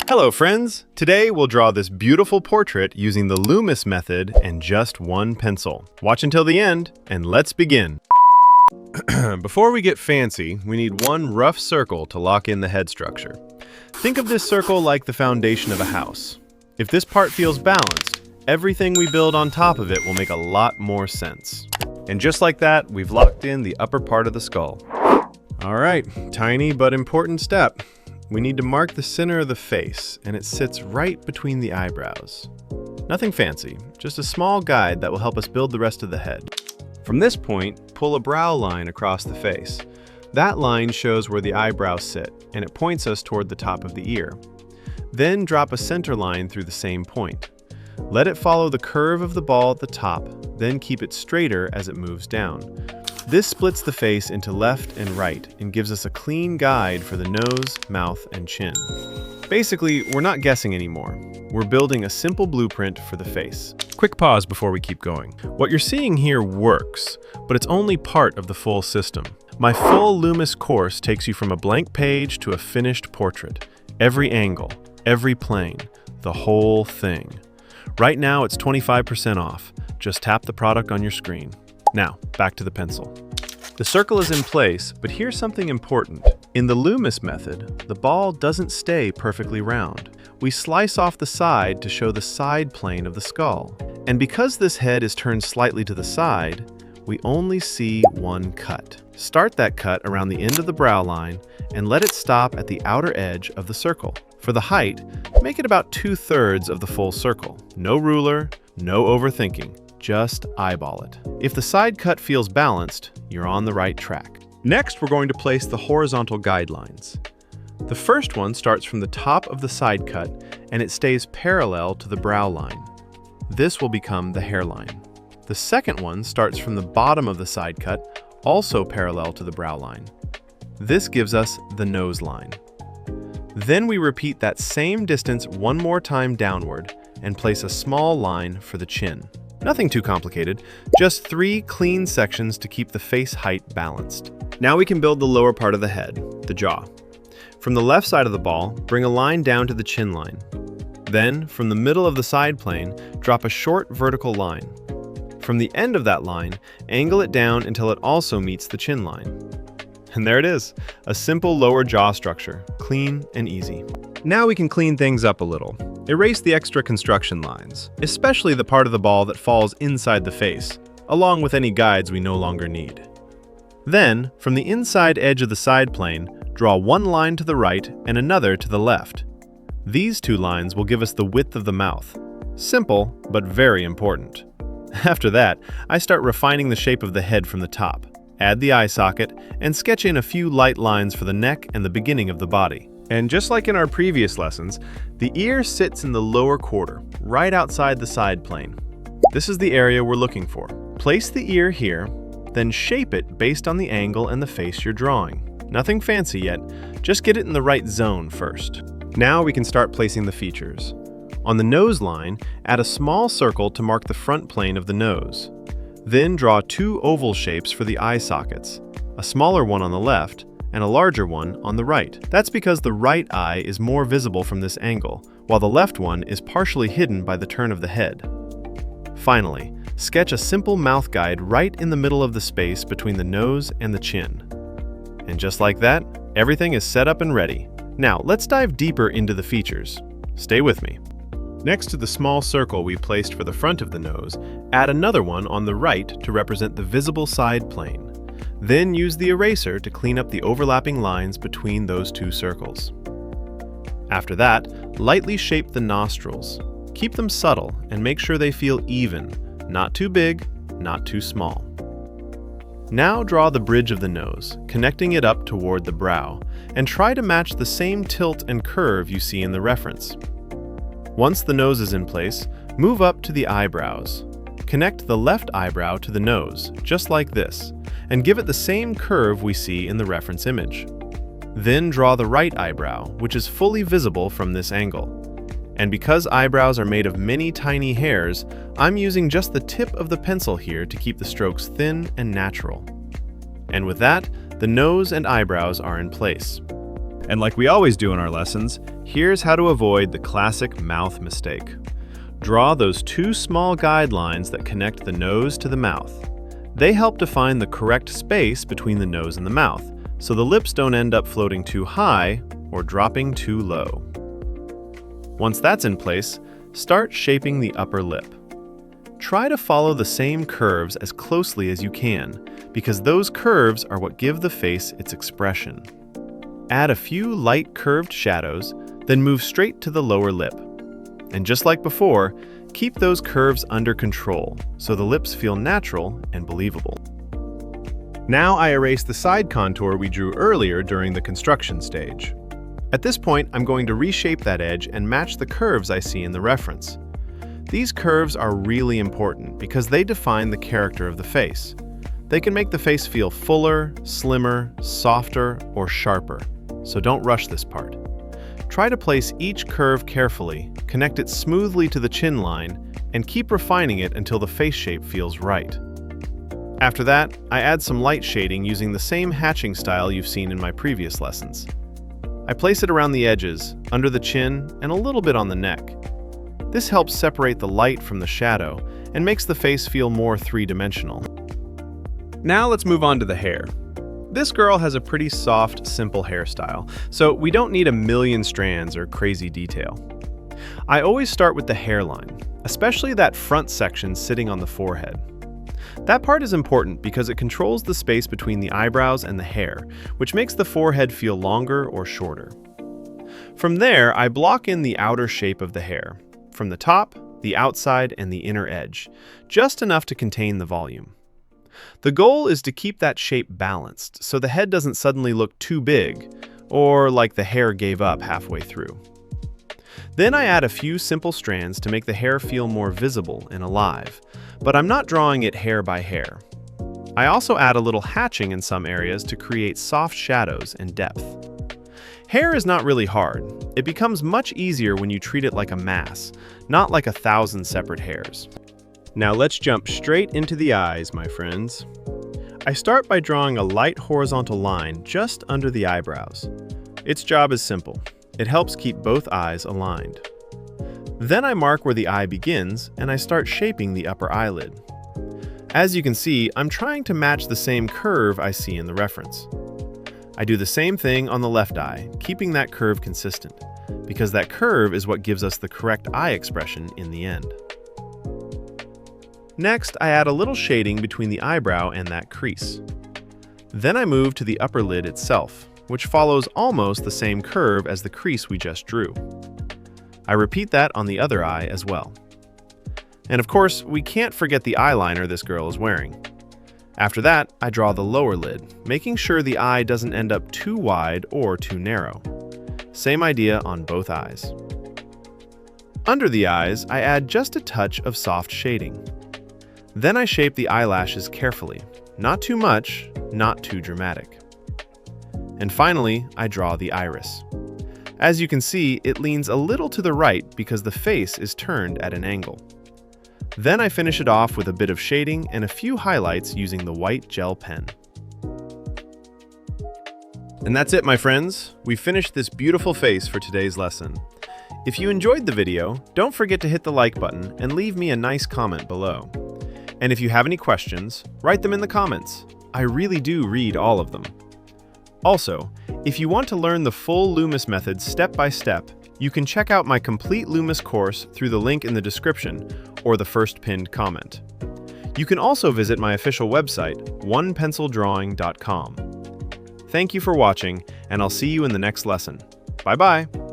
Hello friends! Today we'll draw this beautiful portrait using the Loomis method and just one pencil. Watch until the end and let's begin. Before we get fancy, we need one rough circle to lock in the head structure. Think of this circle like the foundation of a house. If this part feels balanced, everything we build on top of it will make a lot more sense. And just like that, we've locked in the upper part of the skull. Alright, tiny but important step. We need to mark the center of the face, and it sits right between the eyebrows. Nothing fancy, just a small guide that will help us build the rest of the head. From this point, pull a brow line across the face. That line shows where the eyebrows sit, and it points us toward the top of the ear. Then drop a center line through the same point. Let it follow the curve of the ball at the top, then keep it straighter as it moves down. This splits the face into left and right and gives us a clean guide for the nose, mouth, and chin. Basically, we're not guessing anymore. We're building a simple blueprint for the face. Quick pause before we keep going. What you're seeing here works, but it's only part of the full system. My full Loomis course takes you from a blank page to a finished portrait. Every angle, every plane, the whole thing. Right now it's 25% off. Just tap the product on your screen. Now, back to the pencil. The circle is in place, but here's something important. In the Loomis method, the ball doesn't stay perfectly round. We slice off the side to show the side plane of the skull. And because this head is turned slightly to the side, we only see one cut. Start that cut around the end of the brow line and let it stop at the outer edge of the circle. For the height, make it about 2/3 of the full circle. No ruler, no overthinking. Just eyeball it. If the side cut feels balanced, you're on the right track. Next, we're going to place the horizontal guidelines. The first one starts from the top of the side cut, and it stays parallel to the brow line. This will become the hairline. The second one starts from the bottom of the side cut, also parallel to the brow line. This gives us the nose line. Then we repeat that same distance one more time downward and place a small line for the chin. Nothing too complicated, just 3 clean sections to keep the face height balanced. Now we can build the lower part of the head, the jaw. From the left side of the ball, bring a line down to the chin line. Then, from the middle of the side plane, drop a short vertical line. From the end of that line, angle it down until it also meets the chin line. And there it is, a simple lower jaw structure, clean and easy. Now we can clean things up a little. Erase the extra construction lines, especially the part of the ball that falls inside the face, along with any guides we no longer need. Then, from the inside edge of the side plane, draw one line to the right and another to the left. These 2 lines will give us the width of the mouth. Simple, but very important. After that, I start refining the shape of the head from the top. Add the eye socket, and sketch in a few light lines for the neck and the beginning of the body. And just like in our previous lessons, the ear sits in the lower quarter, right outside the side plane. This is the area we're looking for. Place the ear here, then shape it based on the angle and the face you're drawing. Nothing fancy yet, just get it in the right zone first. Now we can start placing the features. On the nose line, add a small circle to mark the front plane of the nose. Then draw 2 oval shapes for the eye sockets, a smaller one on the left and a larger one on the right. That's because the right eye is more visible from this angle, while the left one is partially hidden by the turn of the head. Finally, sketch a simple mouth guide right in the middle of the space between the nose and the chin. And just like that, everything is set up and ready. Now, let's dive deeper into the features. Stay with me. Next to the small circle we placed for the front of the nose, add another one on the right to represent the visible side plane. Then use the eraser to clean up the overlapping lines between those 2 circles. After that, lightly shape the nostrils. Keep them subtle and make sure they feel even, not too big, not too small. Now draw the bridge of the nose, connecting it up toward the brow, and try to match the same tilt and curve you see in the reference. Once the nose is in place, move up to the eyebrows. Connect the left eyebrow to the nose, just like this, and give it the same curve we see in the reference image. Then draw the right eyebrow, which is fully visible from this angle. And because eyebrows are made of many tiny hairs, I'm using just the tip of the pencil here to keep the strokes thin and natural. And with that, the nose and eyebrows are in place. And like we always do in our lessons, here's how to avoid the classic mouth mistake. Draw those two small guidelines that connect the nose to the mouth. They help define the correct space between the nose and the mouth, so the lips don't end up floating too high or dropping too low. Once that's in place, start shaping the upper lip. Try to follow the same curves as closely as you can, because those curves are what give the face its expression. Add a few light curved shadows, then move straight to the lower lip. And just like before, keep those curves under control so the lips feel natural and believable. Now I erase the side contour we drew earlier during the construction stage. At this point, I'm going to reshape that edge and match the curves I see in the reference. These curves are really important because they define the character of the face. They can make the face feel fuller, slimmer, softer, or sharper, so don't rush this part. Try to place each curve carefully, connect it smoothly to the chin line, and keep refining it until the face shape feels right. After that, I add some light shading using the same hatching style you've seen in my previous lessons. I place it around the edges, under the chin, and a little bit on the neck. This helps separate the light from the shadow and makes the face feel more three-dimensional. Now let's move on to the hair. This girl has a pretty soft, simple hairstyle, so we don't need a million strands or crazy detail. I always start with the hairline, especially that front section sitting on the forehead. That part is important because it controls the space between the eyebrows and the hair, which makes the forehead feel longer or shorter. From there, I block in the outer shape of the hair, from the top, the outside, and the inner edge, just enough to contain the volume. The goal is to keep that shape balanced so the head doesn't suddenly look too big, or like the hair gave up halfway through. Then I add a few simple strands to make the hair feel more visible and alive, but I'm not drawing it hair by hair. I also add a little hatching in some areas to create soft shadows and depth. Hair is not really hard. It becomes much easier when you treat it like a mass, not like 1,000 separate hairs. Now let's jump straight into the eyes, my friends. I start by drawing a light horizontal line just under the eyebrows. Its job is simple. It helps keep both eyes aligned. Then I mark where the eye begins, and I start shaping the upper eyelid. As you can see, I'm trying to match the same curve I see in the reference. I do the same thing on the left eye, keeping that curve consistent, because that curve is what gives us the correct eye expression in the end. Next, I add a little shading between the eyebrow and that crease. Then I move to the upper lid itself, which follows almost the same curve as the crease we just drew. I repeat that on the other eye as well. And of course, we can't forget the eyeliner this girl is wearing. After that, I draw the lower lid, making sure the eye doesn't end up too wide or too narrow. Same idea on both eyes. Under the eyes, I add just a touch of soft shading. Then I shape the eyelashes carefully, not too much, not too dramatic. And finally, I draw the iris. As you can see, it leans a little to the right because the face is turned at an angle. Then I finish it off with a bit of shading and a few highlights using the white gel pen. And that's it, my friends. We finished this beautiful face for today's lesson. If you enjoyed the video, don't forget to hit the like button and leave me a nice comment below. And if you have any questions, write them in the comments. I really do read all of them. Also, if you want to learn the full Loomis method step by step, you can check out my complete Loomis course through the link in the description or the first pinned comment. You can also visit my official website, onepencildrawing.com. Thank you for watching, and I'll see you in the next lesson. Bye-bye!